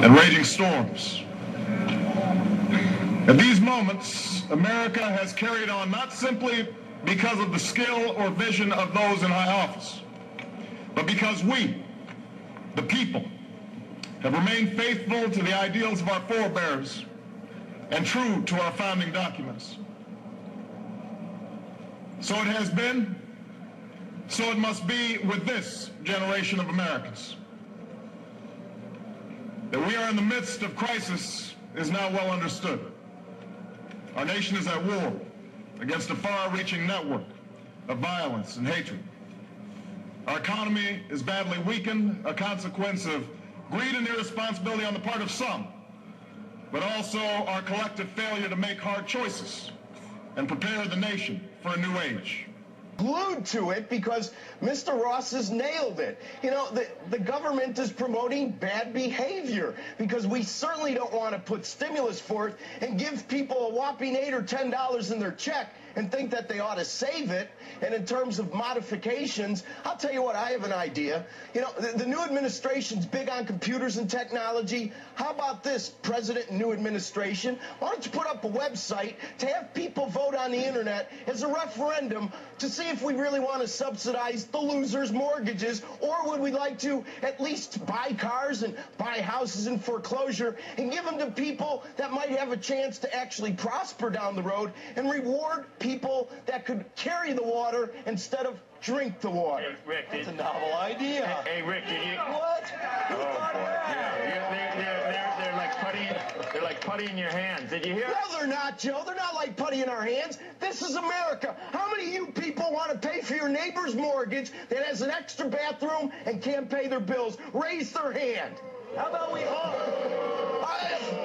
and raging storms. At these moments, America has carried on not simply because of the skill or vision of those in high office, but because we, the people, have remained faithful to the ideals of our forebears and true to our founding documents. So it has been, so it must be with this generation of Americans. That we are in the midst of crisis is now well understood. Our nation is at war against a far-reaching network of violence and hatred. Our economy is badly weakened, a consequence of greed and irresponsibility on the part of some, but also our collective failure to make hard choices and prepare the nation for a new age. Glued to it because Mr. Ross has nailed it. You know, the government is promoting bad behavior because we certainly don't want to put stimulus forth and give people a whopping $8 or $10 in their check and think that they ought to save it. And in terms of modifications, I'll tell you what, I have an idea. You know, the new administration's big on computers and technology. How about this, President and new administration? Why don't you put up a website to have people vote on the internet as a referendum to see if we really want to subsidize the losers' mortgages, or would we like to at least buy cars and buy houses in foreclosure and give them to people that might have a chance to actually prosper down the road and reward people that could carry the water instead of drink the water. Hey, Rick, that's a novel idea. Hey, Rick, did you? What? Oh, boy. Yeah, they're like putty in your hands. Did you hear? No, they're not, Joe. They're not like putty in our hands. This is America. How many of you people want to pay for your neighbor's mortgage that has an extra bathroom and can't pay their bills? Raise their hand. How about we all?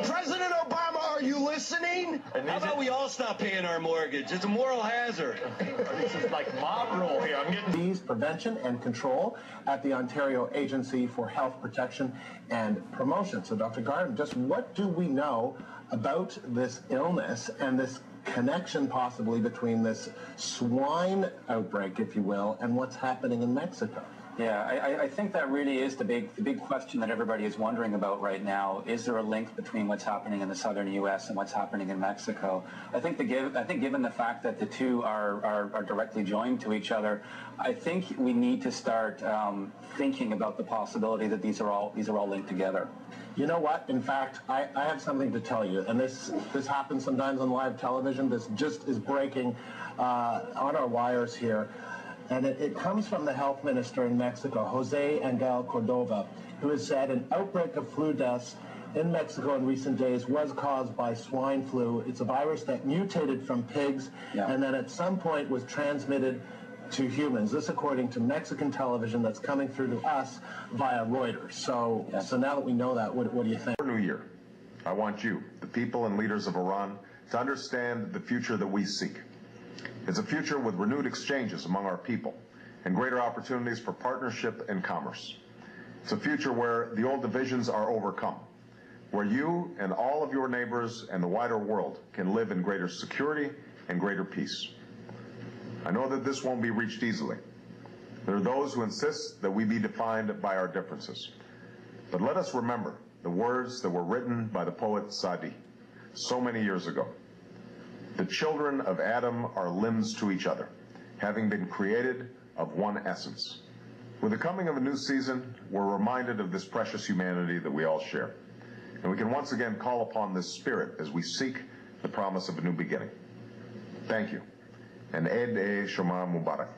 President Obama, are you listening? How about we all stop paying our mortgage? It's a moral hazard. This is like mob rule here. I'm getting Disease prevention and control at the Ontario Agency for Health Protection and Promotion. So, Dr. Garden, just what do we know about this illness and this connection possibly between this swine outbreak, if you will, and what's happening in Mexico? Yeah, I think that really is the big question that everybody is wondering about right now. Is there a link between what's happening in the southern U.S. and what's happening in Mexico? I think given the fact that the two are directly joined to each other, I think we need to start thinking about the possibility that these are all linked together. You know what? In fact, I have something to tell you, and this happens sometimes on live television. This just is breaking on our wires here. And it comes from the health minister in Mexico, Jose Angel Cordova, who has said an outbreak of flu deaths in Mexico in recent days was caused by swine flu. It's a virus that mutated from pigs and then at some point was transmitted to humans. This according to Mexican television that's coming through to us via Reuters. So now that we know that, what do you think? For New Year, I want you, the people and leaders of Iran, to understand the future that we seek. It's a future with renewed exchanges among our people and greater opportunities for partnership and commerce. It's a future where the old divisions are overcome, where you and all of your neighbors and the wider world can live in greater security and greater peace. I know that this won't be reached easily. There are those who insist that we be defined by our differences. But let us remember the words that were written by the poet Sadi so many years ago. The children of Adam are limbs to each other, having been created of one essence. With the coming of a new season, we're reminded of this precious humanity that we all share. And we can once again call upon this spirit as we seek the promise of a new beginning. Thank you. And Eid-e-Shema Mubarak.